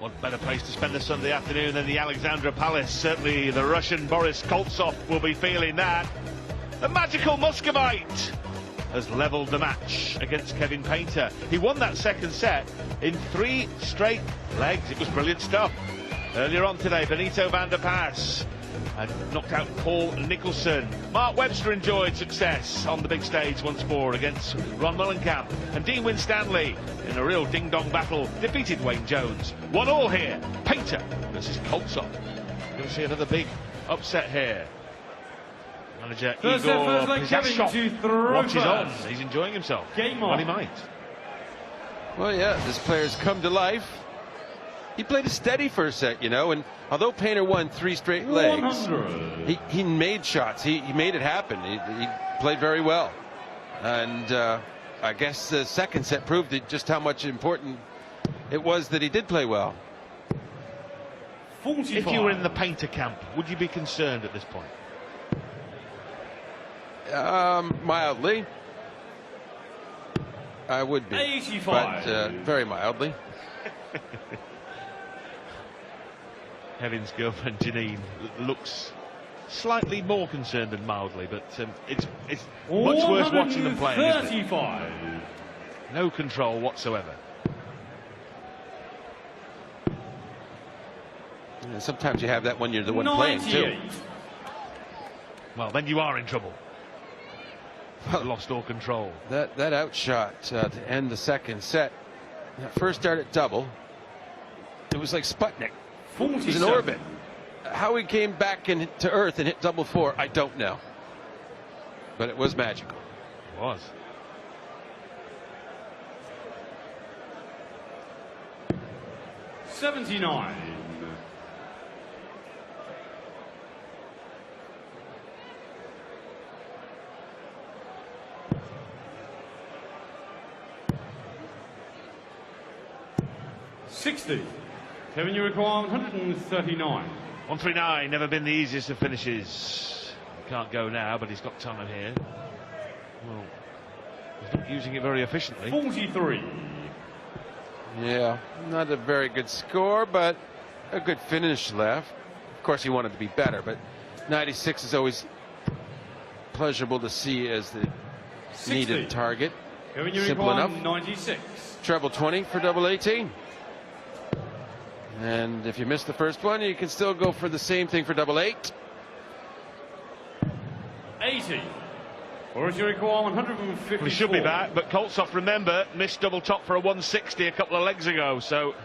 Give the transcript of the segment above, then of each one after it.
What better place to spend a Sunday afternoon than the Alexandra Palace? Certainly the Russian Boris Kольцov will be feeling that. The magical Muscovite has levelled the match against Kevin Peynter. He won that second set in 3 straight legs. It was brilliant stuff. Earlier on today, Benito van der Pas had knocked out Paul Nicholson. Mark Webster enjoyed success on the big stage once more against Ron Mullenkamp. And Dean Winstanley, in a real ding-dong battle, defeated Wayne Jones. 1-1 here. Peynter versus Kольцov. Going to see another big upset here. Manager Igor Pizashov watches on. He's enjoying himself. Well, he might. Well, yeah, this player's come to life. He played a steady first set, you know, and although Peynter won 3 straight legs, he made shots. He made it happen. He played very well. And I guess the second set proved just how much important it was that he did play well. 45. If you were in the Peynter camp, would you be concerned at this point? Mildly. I would be. 85. But very mildly. Kevin's girlfriend Janine looks slightly more concerned than mildly, but it's much worse watching them play. No control whatsoever. Yeah, sometimes you have that when you're the one playing too. Well, then you are in trouble. Lost all control. That outshot to end the second set. That first start at double. It was like Sputnik. It was in orbit. How he came back to Earth and hit double 4, I don't know. But it was magical. It was. $79. $60. Kevin, you require 139. 139, never been the easiest of finishes. He can't go now, but he's got time here. Well, he's not using it very efficiently. 43. Yeah, not a very good score, but a good finish left. Of course, he wanted to be better, but 96 is always pleasurable to see as the 60. needed target. Kevin, you Simple require enough. 96. Treble 20 for double 18. And if you miss the first one, you can still go for the same thing for double 8. 80. Or if you require 154. Well, he should be back, but Kольцov, remember, missed double top for a 160 a couple of legs ago, so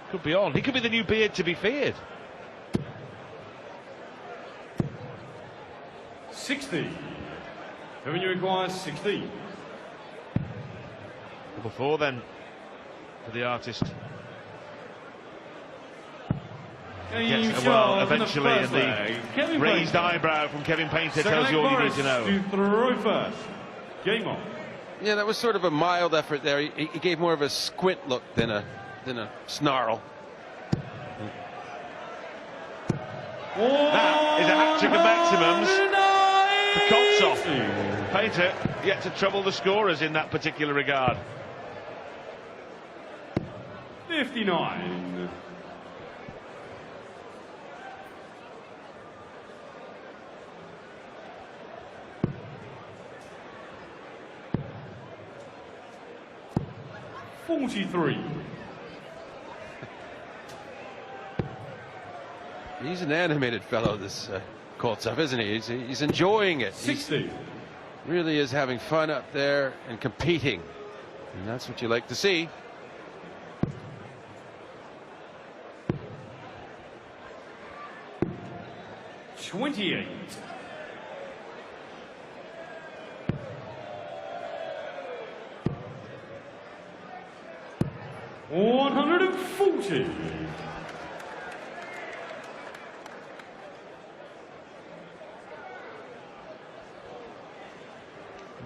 could be on. He could be the new Beard to be feared. 60. Kevin, you require 60. Double 4 then for the artist. Gets well eventually, and the raised eyebrow from Kevin Peynter tells you all you need to know. To throw first. Game on. Yeah, that was sort of a mild effort there. He gave more of a squint look than a snarl. That is a hat-trick of maximums for Kольцov. Peynter yet to trouble the scorers in that particular regard. 59. $43. He's an animated fellow, this Kольцov, isn't he? He's enjoying it. 60. He really is having fun up there and competing. And that's what you like to see. $28. $140.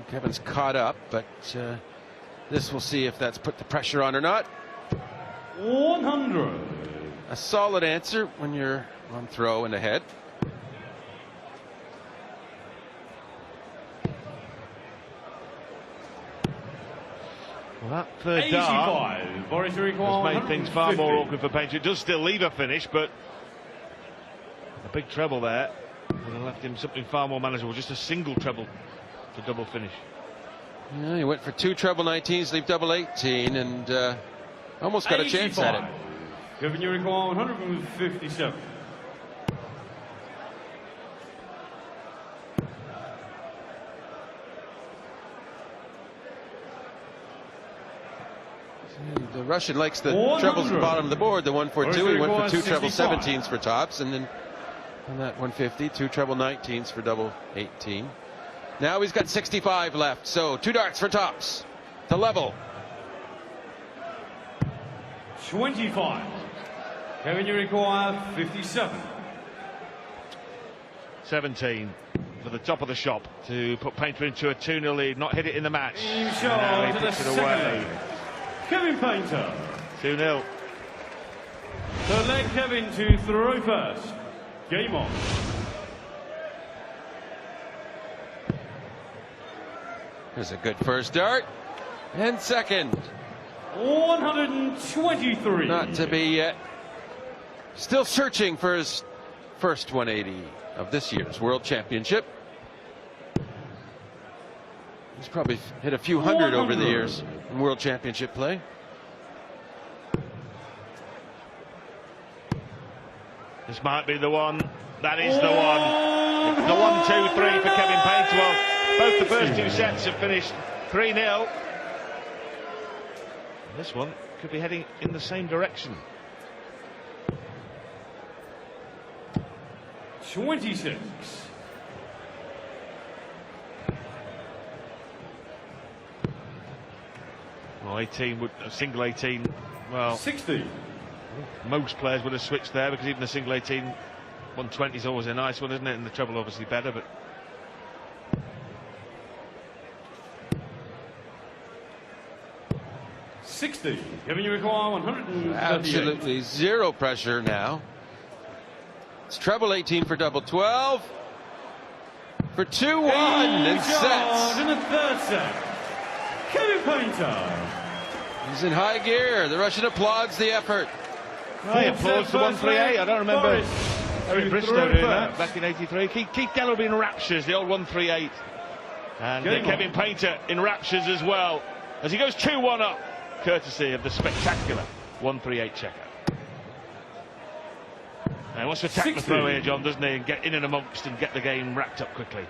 Kevin's caught up, but this will see if that's put the pressure on or not. 100. A solid answer when you're on throw and ahead. Well, that third dart Boris has made things far more awkward for Peynter. It does still leave a finish, but a big treble there would have left him something far more manageable. Just a single treble to double finish. Yeah, he went for 2 treble 19s, leave double 18, and almost got a chance at it. Kevin, you require 157. The Russian likes the trebles at the bottom of the board, the 142. He went for 2 treble 17s for tops, and then on that 150, 2 treble 19s for double 18. Now he's got 65 left, so 2 darts for tops to level. 25. Kevin, you require 57. 17 for the top of the shop to put Peynter into a 2-0 lead, not hit it in the match. Shot now he to puts the it away. Kevin Peynter. 2-0. So let Kevin to throw first. Game on. Here's a good first dart. And second. 123. Not to be yet. Still searching for his first 180 of this year's World Championship. He's probably hit a few hundred over the years in World Championship play. This might be the one. That is the one. The 1-2-3 for Kevin Peynter. Well, both the first 2 sets have finished 3-0. This one could be heading in the same direction. 26. Well, 18 would a single 18. Well, 60. Most players would have switched there, because even a single 18, 120 is always a nice one, isn't it? And the treble obviously better, but. Kevin, you require 138. Absolutely zero pressure now. It's treble 18 for double 12. For 2-1 and sets. In the third set, Kevin Peynter. He's in high gear. The Russian applauds the effort. Well, he applauds the 138. I don't remember Eric Bristow doing that back in '83. Keith Galloway in raptures, the old 138. And Kevin Peynter in raptures as well, as he goes 2-1 up, courtesy of the spectacular 138 checker. And he wants to attack the throw here, John, doesn't he? And get in and amongst and get the game wrapped up quickly.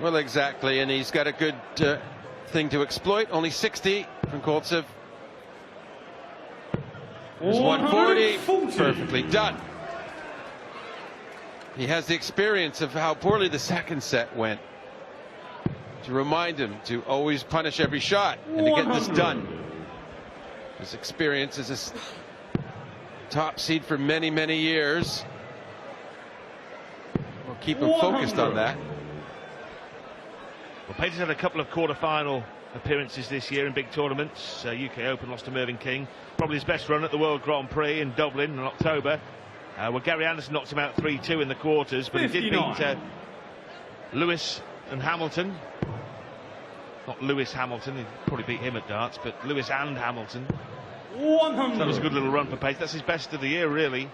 Well, exactly, and he's got a good thing to exploit. Only 60 from Kольцов. There's 140. Perfectly done. He has the experience of how poorly the second set went to remind him to always punish every shot and to get this done. His experience as a top seed for many, many years. We'll keep him focused on that. Well, Peynter's had a couple of quarter-final appearances this year in big tournaments. UK Open, lost to Mervyn King. Probably his best run at the World Grand Prix in Dublin in October. Well, Gary Anderson knocked him out 3-2 in the quarters, but 59. He did beat Lewis and Hamilton. Not Lewis Hamilton, he'd probably beat him at darts, but Lewis and Hamilton. 100. So that was a good little run for Peynter. That's his best of the year, really.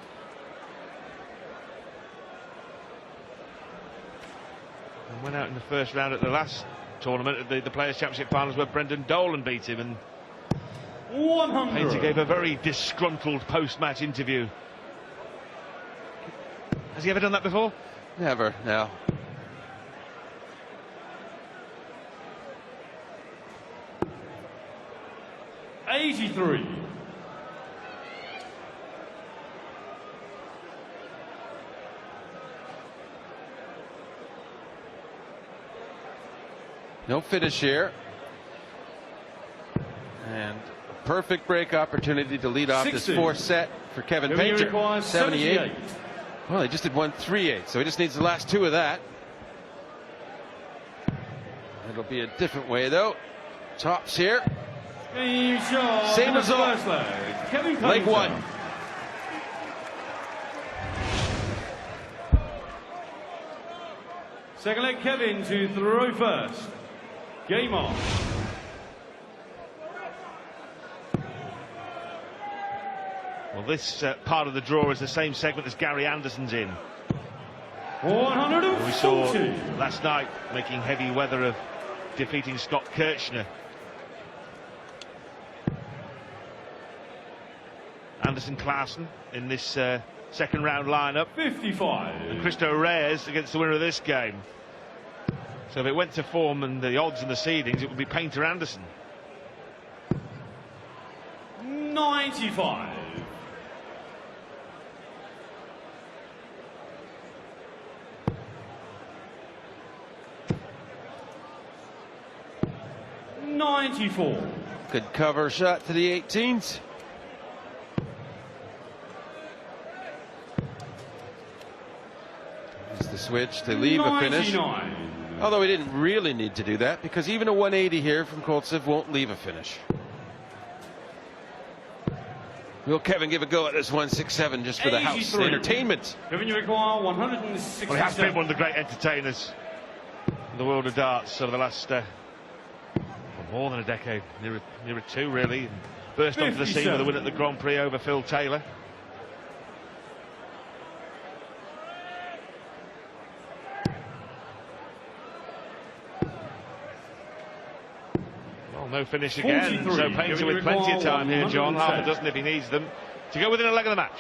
And went out in the first round at the last tournament at the Players' Championship Finals, where Brendan Dolan beat him, and 100. Peynter gave a very disgruntled post-match interview. Has he ever done that before? Never, no. '83. No finish here. And a perfect break opportunity to lead off 60. this fourth set for Kevin Peynter. 78. Well, he just did 138, so he just needs the last 2 of that. It'll be a different way, though. Tops here. Same result. Leg 1. Second leg, Kevin to throw first. Game on. Well, this part of the draw is the same segment as Gary Anderson's in. 140. We saw last night making heavy weather of defeating Scott Kirchner. Anderson Klaassen in this second round lineup. 55. And Cristo Reyes against the winner of this game. So if it went to form and the odds and the seedings, it would be Peynter Anderson. 95. .94. Good cover shot to the 18s. Here's the switch to leave a finish. 99. Although he didn't really need to do that, because even a 180 here from Kольцов won't leave a finish. Will Kevin give a go at this 167 just for the house 83. entertainment? Kevin, you require 167. Well, he has been one of the great entertainers in the world of darts over the last more than a decade, nearer two really. And burst onto the scene with a win at the Grand Prix over Phil Taylor. Well, no finish again, so Peynter with plenty of time here, John, half a dozen if he needs them, to go within a leg of the match.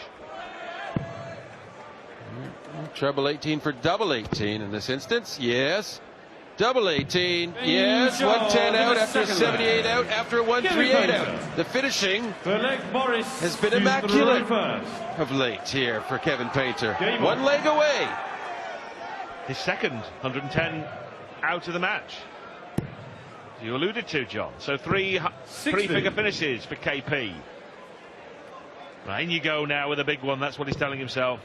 Treble 18 for double 18 in this instance, yes. Double 18, yes. 110 out after 78 out after a 138 out. The finishing has been immaculate of late here for Kevin Peynter. One leg away. His second 110 out of the match. You alluded to, John. So three-figure finishes for KP. Right, in you go now with a big one. That's what he's telling himself.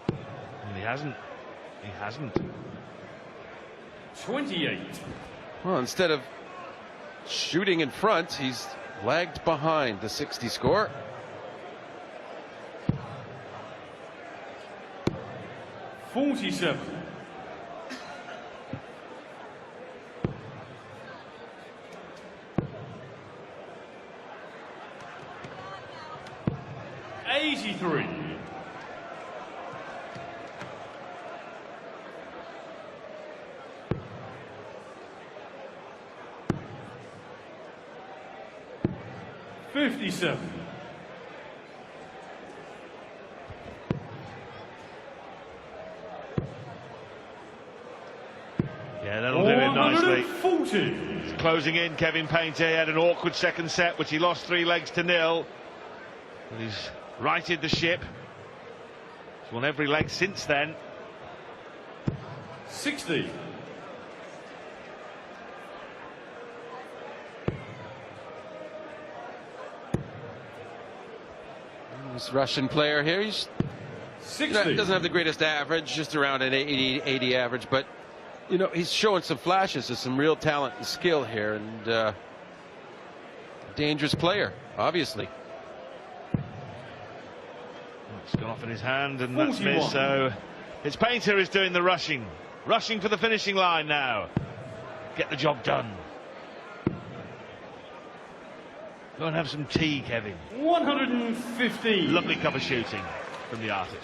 And he hasn't. He hasn't. 28. Well, instead of shooting in front, he's lagged behind the 60 score. .47. .83. .57. Yeah, that'll do it nicely. 140. It's closing in. Kevin Peynter had an awkward second set, which he lost 3 legs to 0. But he's righted the ship. He's won every leg since then. 60. This Russian player here, he's 60. Doesn't have the greatest average, just around an 80 average, but you know, he's showing some flashes of some real talent and skill here, and dangerous player, obviously. It's gone off in his hand, and that's missed. So it's Peynter who's doing the rushing for the finishing line now. Get the job done. Go and have some tea, Kevin. 115. Lovely cover shooting from the artist.